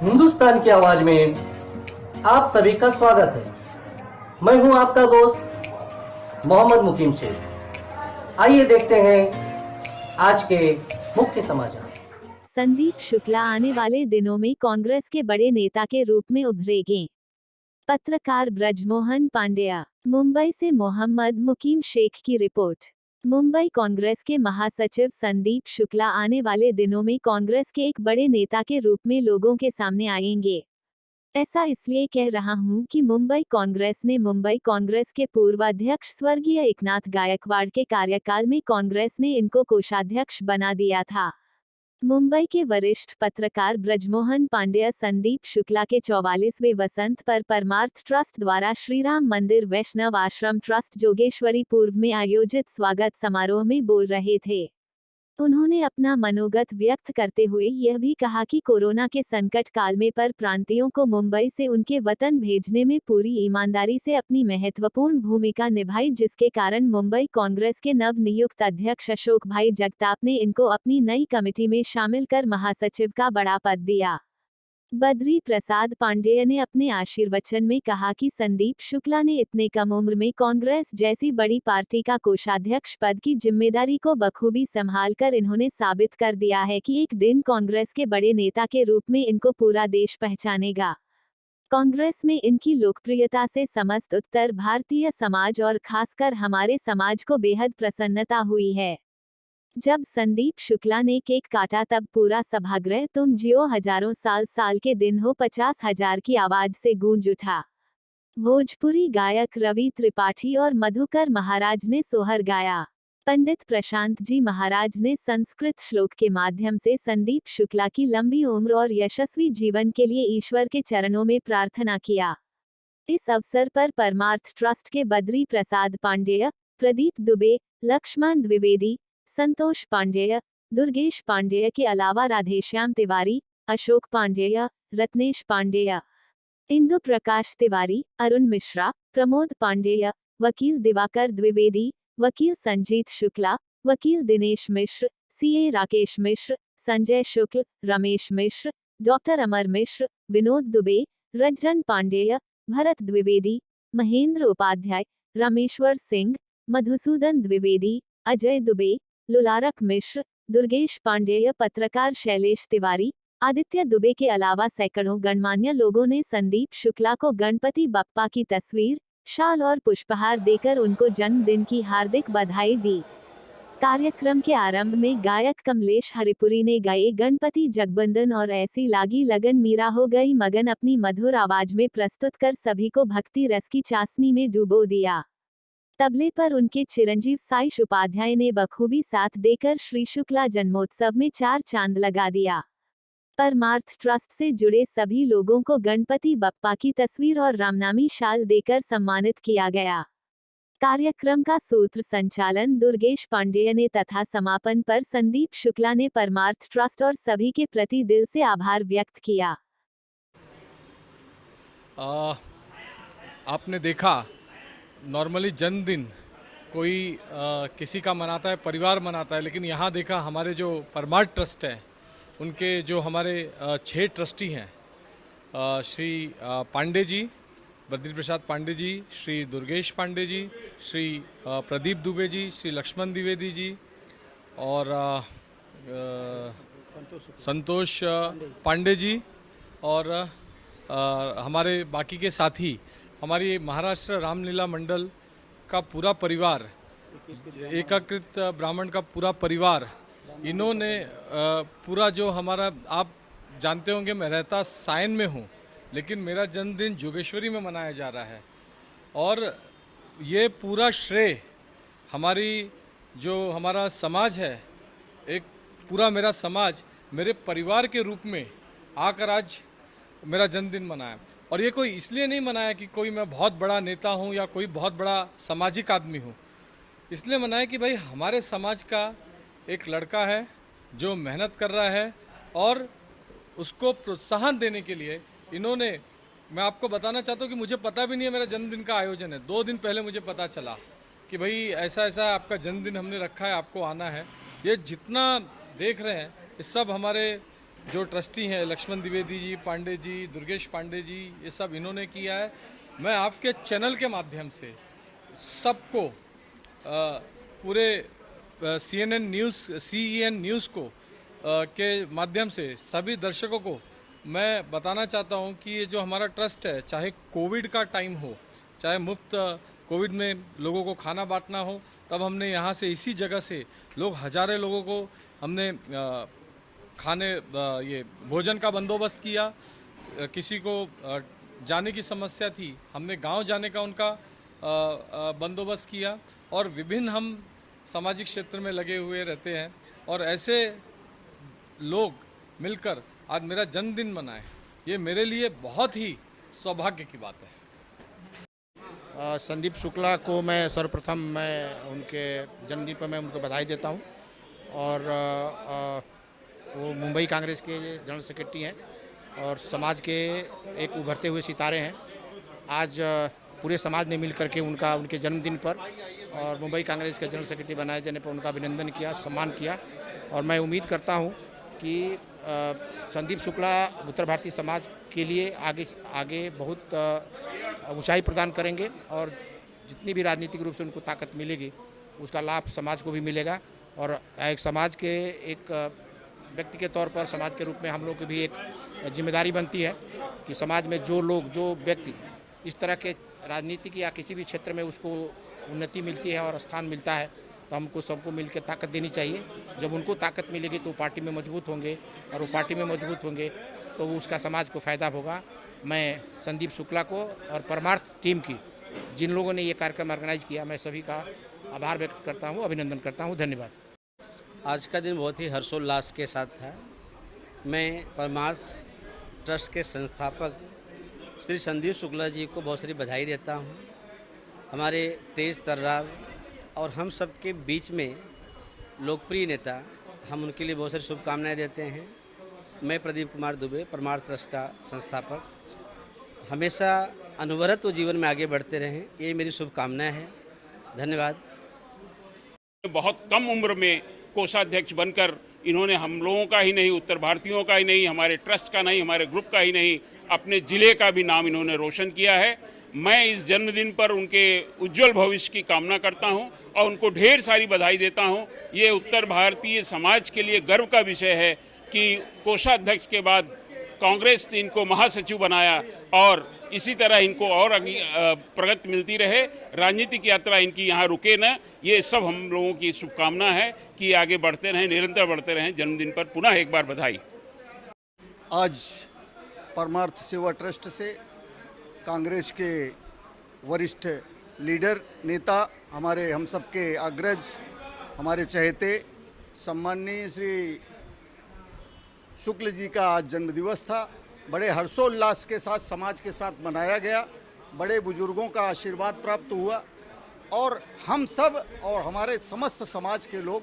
हिंदुस्तान की आवाज में आप सभी का स्वागत है। मैं हूं आपका दोस्त मोहम्मद मुकीम शेख। आइए देखते हैं आज के मुख्य समाचार। संदीप शुक्ला आने वाले दिनों में कांग्रेस के बड़े नेता के रूप में उभरेंगे। पत्रकार ब्रजमोहन पांड्या। मुंबई से मोहम्मद मुकीम शेख की रिपोर्ट। मुंबई कांग्रेस के महासचिव संदीप शुक्ला आने वाले दिनों में कांग्रेस के एक बड़े नेता के रूप में लोगों के सामने आएंगे। ऐसा इसलिए कह रहा हूं कि मुंबई कांग्रेस ने मुंबई कांग्रेस के पूर्व अध्यक्ष स्वर्गीय एकनाथ गायकवाड़ के कार्यकाल में कांग्रेस ने इनको कोषाध्यक्ष बना दिया था। मुंबई के वरिष्ठ पत्रकार ब्रजमोहन पांड्या संदीप शुक्ला के 44वें वसंत पर परमार्थ ट्रस्ट द्वारा श्रीराम मंदिर वैष्णव आश्रम ट्रस्ट जोगेश्वरी पूर्व में आयोजित स्वागत समारोह में बोल रहे थे। उन्होंने अपना मनोगत व्यक्त करते हुए यह भी कहा कि कोरोना के संकट काल में पर प्रांतियों को मुंबई से उनके वतन भेजने में पूरी ईमानदारी से अपनी महत्वपूर्ण भूमिका निभाई, जिसके कारण मुंबई कांग्रेस के नव नियुक्त अध्यक्ष अशोक भाई जगताप ने इनको अपनी नई कमेटी में शामिल कर महासचिव का बड़ा पद दिया। बद्री प्रसाद पांडेय ने अपने आशीर्वचन में कहा कि संदीप शुक्ला ने इतने कम उम्र में कांग्रेस जैसी बड़ी पार्टी का कोषाध्यक्ष पद की जिम्मेदारी को बखूबी संभालकर इन्होंने साबित कर दिया है कि एक दिन कांग्रेस के बड़े नेता के रूप में इनको पूरा देश पहचानेगा। कांग्रेस में इनकी लोकप्रियता से समस्त उत्तर भारतीय समाज और खासकर हमारे समाज को बेहद प्रसन्नता हुई है। जब संदीप शुक्ला ने केक काटा तब पूरा सभागृह तुम जियो हजारों साल साल के दिन हो 50,000 की आवाज से गूंज उठा। भोजपुरी गायक रवि त्रिपाठी और मधुकर महाराज ने सोहर गाया। पंडित प्रशांत जी महाराज ने संस्कृत श्लोक के माध्यम से संदीप शुक्ला की लंबी उम्र और यशस्वी जीवन के लिए ईश्वर के चरणों में प्रार्थना किया। इस अवसर पर परमार्थ ट्रस्ट के बद्री प्रसाद पांडेय, प्रदीप दुबे, लक्ष्मण द्विवेदी, संतोष पांडेय, दुर्गेश पांडेय के अलावा राधेश्याम तिवारी, अशोक पांडेय, रत्नेश पांडेय, इंदु प्रकाश तिवारी, अरुण मिश्रा, प्रमोद पांडेय, वकील दिवाकर द्विवेदी, वकील संजीत शुक्ला, वकील दिनेश मिश्र, सीए राकेश मिश्र, संजय शुक्ल, रमेश मिश्र, डॉक्टर अमर मिश्र, विनोद दुबे, रंजन पांडेय, भरत द्विवेदी, महेंद्र उपाध्याय, रामेश्वर सिंह, मधुसूदन द्विवेदी, अजय दुबे, लुलारक मिश्र, दुर्गेश पांडेय, पत्रकार शैलेश तिवारी, आदित्य दुबे के अलावा सैकड़ों गणमान्य लोगों ने संदीप शुक्ला को गणपति बप्पा की तस्वीर, शाल और पुष्पहार देकर उनको जन्मदिन की हार्दिक बधाई दी। कार्यक्रम के आरंभ में गायक कमलेश हरिपुरी ने गाए गणपति जगबंदन और ऐसी लागी लगन मीरा हो गई मगन अपनी मधुर आवाज में प्रस्तुत कर सभी को भक्ति रस की चाशनी में डुबो दिया। तबले पर उनके चिरंजीव साईश उपाध्याय ने बखूबी साथ देकर श्री शुक्ला जन्मोत्सव में 4 चांद लगा दिया। परमार्थ ट्रस्ट से जुड़े सभी लोगों को गणपति बप्पा की तस्वीर और रामनामी शाल देकर सम्मानित किया गया। कार्यक्रम का सूत्र संचालन दुर्गेश पांडेय ने तथा समापन पर संदीप शुक्ला ने परमार्थ ट्रस्ट और सभी के प्रति दिल से आभार व्यक्त किया। आपने देखा नॉर्मली जन्मदिन कोई किसी का मनाता है, परिवार मनाता है, लेकिन यहाँ देखा हमारे जो परमार्थ ट्रस्ट है उनके जो हमारे 6 ट्रस्टी हैं, श्री पांडे जी, बद्री प्रसाद पांडे जी, श्री दुर्गेश पांडे जी, श्री प्रदीप दुबे जी, श्री लक्ष्मण द्विवेदी जी और संतोष पांडे जी और हमारे बाकी के साथी, हमारी महाराष्ट्र रामलीला मंडल का पूरा परिवार, एकीकृत ब्राह्मण का पूरा परिवार, इन्होंने पूरा जो हमारा, आप जानते होंगे मैं रहता सायन में हूँ, लेकिन मेरा जन्मदिन जोगेश्वरी में मनाया जा रहा है और ये पूरा श्रेय हमारी जो हमारा समाज है, एक पूरा मेरा समाज मेरे परिवार के रूप में आकर आज मेरा जन्मदिन मनाया। और ये कोई इसलिए नहीं मनाया कि कोई मैं बहुत बड़ा नेता हूँ या कोई बहुत बड़ा सामाजिक आदमी हूँ, इसलिए मनाया कि भाई हमारे समाज का एक लड़का है जो मेहनत कर रहा है और उसको प्रोत्साहन देने के लिए इन्होंने, मैं आपको बताना चाहता हूँ कि मुझे पता भी नहीं है मेरा जन्मदिन का आयोजन है। 2 दिन पहले मुझे पता चला कि भाई ऐसा ऐसा आपका जन्मदिन हमने रखा है, आपको आना है। ये जितना देख रहे हैं ये सब हमारे जो ट्रस्टी हैं लक्ष्मण द्विवेदी जी, पांडे जी, दुर्गेश पांडे जी, ये सब इन्होंने किया है। मैं आपके चैनल के माध्यम से सबको पूरे CEN न्यूज़ को के माध्यम से सभी दर्शकों को मैं बताना चाहता हूं कि ये जो हमारा ट्रस्ट है, चाहे कोविड का टाइम हो, चाहे मुफ्त कोविड में लोगों को खाना बांटना हो, तब हमने यहाँ से इसी जगह से हजारों लोगों को हमने ये भोजन का बंदोबस्त किया। किसी को जाने की समस्या थी, हमने गांव जाने का उनका बंदोबस्त किया। और विभिन्न हम सामाजिक क्षेत्र में लगे हुए रहते हैं और ऐसे लोग मिलकर आज मेरा जन्मदिन मनाएं, ये मेरे लिए बहुत ही सौभाग्य की बात है। संदीप शुक्ला को मैं सर्वप्रथम उनके जन्मदिन पर मैं उनको बधाई देता हूं। और वो मुंबई कांग्रेस के जनरल सेक्रेटरी हैं और समाज के एक उभरते हुए सितारे हैं। आज पूरे समाज ने मिल करके उनके जन्मदिन पर और मुंबई कांग्रेस के जनरल सेक्रेटरी बनाए जाने पर उनका अभिनंदन किया, सम्मान किया। और मैं उम्मीद करता हूं कि संदीप शुक्ला उत्तर भारतीय समाज के लिए आगे बहुत ऊंचाई प्रदान करेंगे और जितनी भी राजनीतिक रूप से उनको ताकत मिलेगी उसका लाभ समाज को भी मिलेगा। और एक समाज के एक व्यक्ति के तौर पर समाज के रूप में हम लोग की भी एक जिम्मेदारी बनती है कि समाज में जो व्यक्ति इस तरह के राजनीतिक या किसी भी क्षेत्र में उसको उन्नति मिलती है और स्थान मिलता है, तो हमको सबको मिलकर ताकत देनी चाहिए। जब उनको ताकत मिलेगी तो पार्टी में मजबूत होंगे और वो पार्टी में मजबूत होंगे तो उसका समाज को फ़ायदा होगा। मैं संदीप शुक्ला को और परमार्थ टीम की जिन लोगों ने ये कार्यक्रम ऑर्गेनाइज किया, मैं सभी का आभार व्यक्त करता हूँ, अभिनंदन करता हूँ। धन्यवाद। आज का दिन बहुत ही हर्षोल्लास के साथ था। मैं परमार्थ ट्रस्ट के संस्थापक श्री संदीप शुक्ला जी को बहुत सारी बधाई देता हूँ। हमारे तेज तर्रार और हम सब के बीच में लोकप्रिय नेता, हम उनके लिए बहुत सारी शुभकामनाएं देते हैं। मैं प्रदीप कुमार दुबे, परमार्थ ट्रस्ट का संस्थापक, हमेशा अनवरत जीवन में आगे बढ़ते रहें, ये मेरी शुभकामनाएं हैं। धन्यवाद। बहुत कम उम्र में कोषाध्यक्ष बनकर इन्होंने हम लोगों का ही नहीं, उत्तर भारतीयों का ही नहीं, हमारे ट्रस्ट का नहीं, हमारे ग्रुप का ही नहीं, अपने ज़िले का भी नाम इन्होंने रोशन किया है। मैं इस जन्मदिन पर उनके उज्जवल भविष्य की कामना करता हूं और उनको ढेर सारी बधाई देता हूं। ये उत्तर भारतीय समाज के लिए गर्व का विषय है कि कोषाध्यक्ष के बाद कांग्रेस ने इनको महासचिव बनाया और इसी तरह इनको और प्रगति मिलती रहे, राजनीतिक यात्रा इनकी यहाँ रुके न। ये सब हम लोगों की शुभकामना है कि आगे बढ़ते रहें, निरंतर बढ़ते रहें। जन्मदिन पर पुनः एक बार बधाई। आज परमार्थ सेवा ट्रस्ट से कांग्रेस के वरिष्ठ लीडर नेता, हमारे हम सब के अग्रज, हमारे चहेते सम्माननीय श्री शुक्ल जी का आज जन्मदिवस था। बड़े हर्षोल्लास के साथ समाज के साथ मनाया गया। बड़े बुजुर्गों का आशीर्वाद प्राप्त हुआ और हम सब और हमारे समस्त समाज के लोग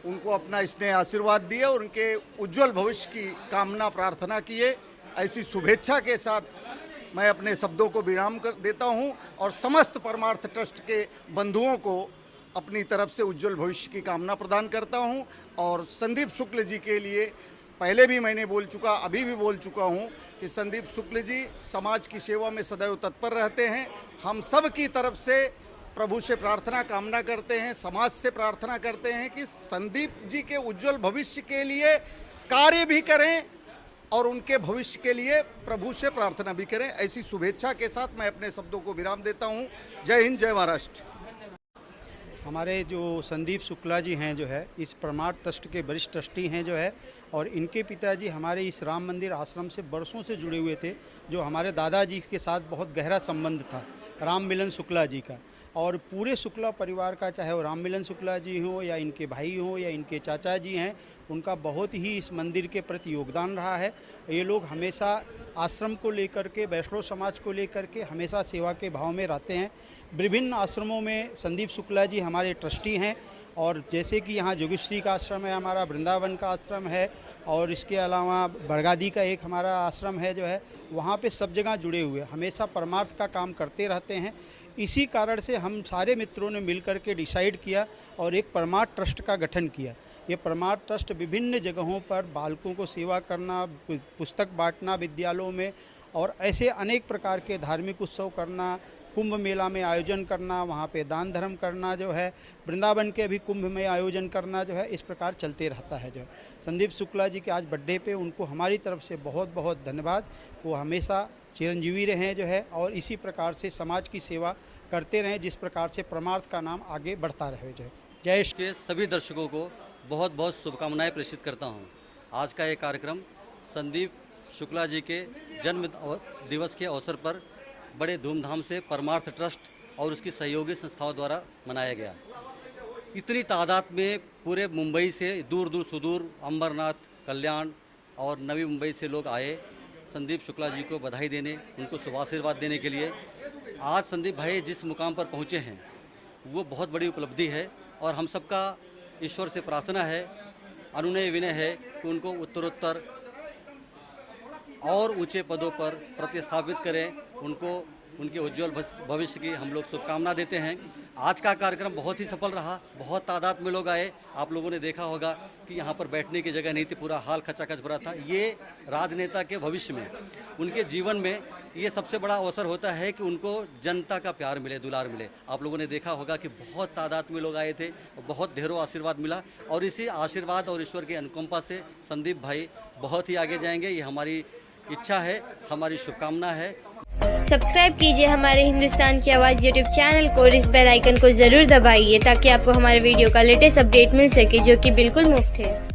उनको अपना स्नेह आशीर्वाद दिए और उनके उज्जवल भविष्य की कामना प्रार्थना किए। ऐसी शुभेच्छा के साथ मैं अपने शब्दों को विराम कर देता हूं और समस्त परमार्थ ट्रस्ट के बंधुओं को अपनी तरफ से उज्जवल भविष्य की कामना प्रदान करता हूं। और संदीप शुक्ल जी के लिए पहले भी मैंने बोल चुका, अभी भी बोल चुका हूं कि संदीप शुक्ल जी समाज की सेवा में सदैव तत्पर रहते हैं। हम सब की तरफ से प्रभु से प्रार्थना कामना करते हैं, समाज से प्रार्थना करते हैं कि संदीप जी के उज्जवल भविष्य के लिए कार्य भी करें और उनके भविष्य के लिए प्रभु से प्रार्थना भी करें। ऐसी शुभेच्छा के साथ मैं अपने शब्दों को विराम देता हूं। जय हिंद, जय महाराष्ट्र। हमारे जो संदीप शुक्ला जी हैं जो है इस परमार्थ ट्रस्ट के वरिष्ठ ट्रस्टी हैं जो है, और इनके पिताजी हमारे इस राम मंदिर आश्रम से बरसों से जुड़े हुए थे, जो हमारे दादाजी के साथ बहुत गहरा संबंध था राम मिलन शुक्ला जी का। और पूरे शुक्ला परिवार का, चाहे वो राम मिलन शुक्ला जी हों या इनके भाई हों या इनके चाचा जी हैं, उनका बहुत ही इस मंदिर के प्रति योगदान रहा है। ये लोग हमेशा आश्रम को लेकर के, वैष्णव समाज को लेकर के हमेशा सेवा के भाव में रहते हैं। विभिन्न आश्रमों में संदीप शुक्ला जी हमारे ट्रस्टी हैं, और जैसे कि यहाँ जोगेश्वरी का आश्रम है, हमारा वृंदावन का आश्रम है, और इसके अलावा बरगादी का एक हमारा आश्रम है जो है, वहाँ पे सब जगह जुड़े हुए हमेशा परमार्थ का काम करते रहते हैं। इसी कारण से हम सारे मित्रों ने मिल कर के डिसाइड किया और एक परमार्थ ट्रस्ट का गठन किया। ये परमार्थ ट्रस्ट विभिन्न जगहों पर बालकों को सेवा करना, पुस्तक बांटना विद्यालयों में और ऐसे अनेक प्रकार के धार्मिक उत्सव करना, कुंभ मेला में आयोजन करना, वहाँ पे दान धर्म करना जो है, वृंदावन के भी कुंभ में आयोजन करना जो है, इस प्रकार चलते रहता है जो है। संदीप शुक्ला जी के आज बर्थडे पे उनको हमारी तरफ से बहुत बहुत धन्यवाद। वो हमेशा चिरंजीवी रहें जो है और इसी प्रकार से समाज की सेवा करते रहें, जिस प्रकार से परमार्थ का नाम आगे बढ़ता रहे जो है। जय श्री। के सभी दर्शकों को बहुत बहुत शुभकामनाएं प्रेषित करता हूं। आज का ये कार्यक्रम संदीप शुक्ला जी के जन्म दिवस के अवसर पर बड़े धूमधाम से परमार्थ ट्रस्ट और उसकी सहयोगी संस्थाओं द्वारा मनाया गया। इतनी तादाद में पूरे मुंबई से दूर दूर सुदूर अंबरनाथ, कल्याण और नवी मुंबई से लोग आए संदीप शुक्ला जी को बधाई देने, उनको शुभाशीर्वाद देने के लिए। आज संदीप भाई जिस मुकाम पर पहुँचे हैं वो बहुत बड़ी उपलब्धि है और हम सबका ईश्वर से प्रार्थना है, अनुनय विनय है कि उनको उत्तरोत्तर और ऊंचे पदों पर प्रतिस्थापित करें। उनको उनके उज्जवल भविष्य की हम लोग शुभकामना देते हैं। आज का कार्यक्रम बहुत ही सफल रहा, बहुत तादाद में लोग आए। आप लोगों ने देखा होगा कि यहाँ पर बैठने की जगह नहीं थी, पूरा हाल खचाखच भरा था। ये राजनेता के भविष्य में, उनके जीवन में ये सबसे बड़ा अवसर होता है कि उनको जनता का प्यार मिले, दुलार मिले। आप लोगों ने देखा होगा कि बहुत तादाद में लोग आए थे, बहुत ढेरों आशीर्वाद मिला और इसी आशीर्वाद और ईश्वर की अनुकंपा से संदीप भाई बहुत ही आगे जाएंगे। ये हमारी इच्छा है, हमारी शुभकामना है। सब्सक्राइब कीजिए हमारे हिंदुस्तान की आवाज़ यूट्यूब चैनल को और इस बेल आइकन को ज़रूर दबाइए ताकि आपको हमारे वीडियो का लेटेस्ट अपडेट मिल सके, जो कि बिल्कुल मुफ्त है।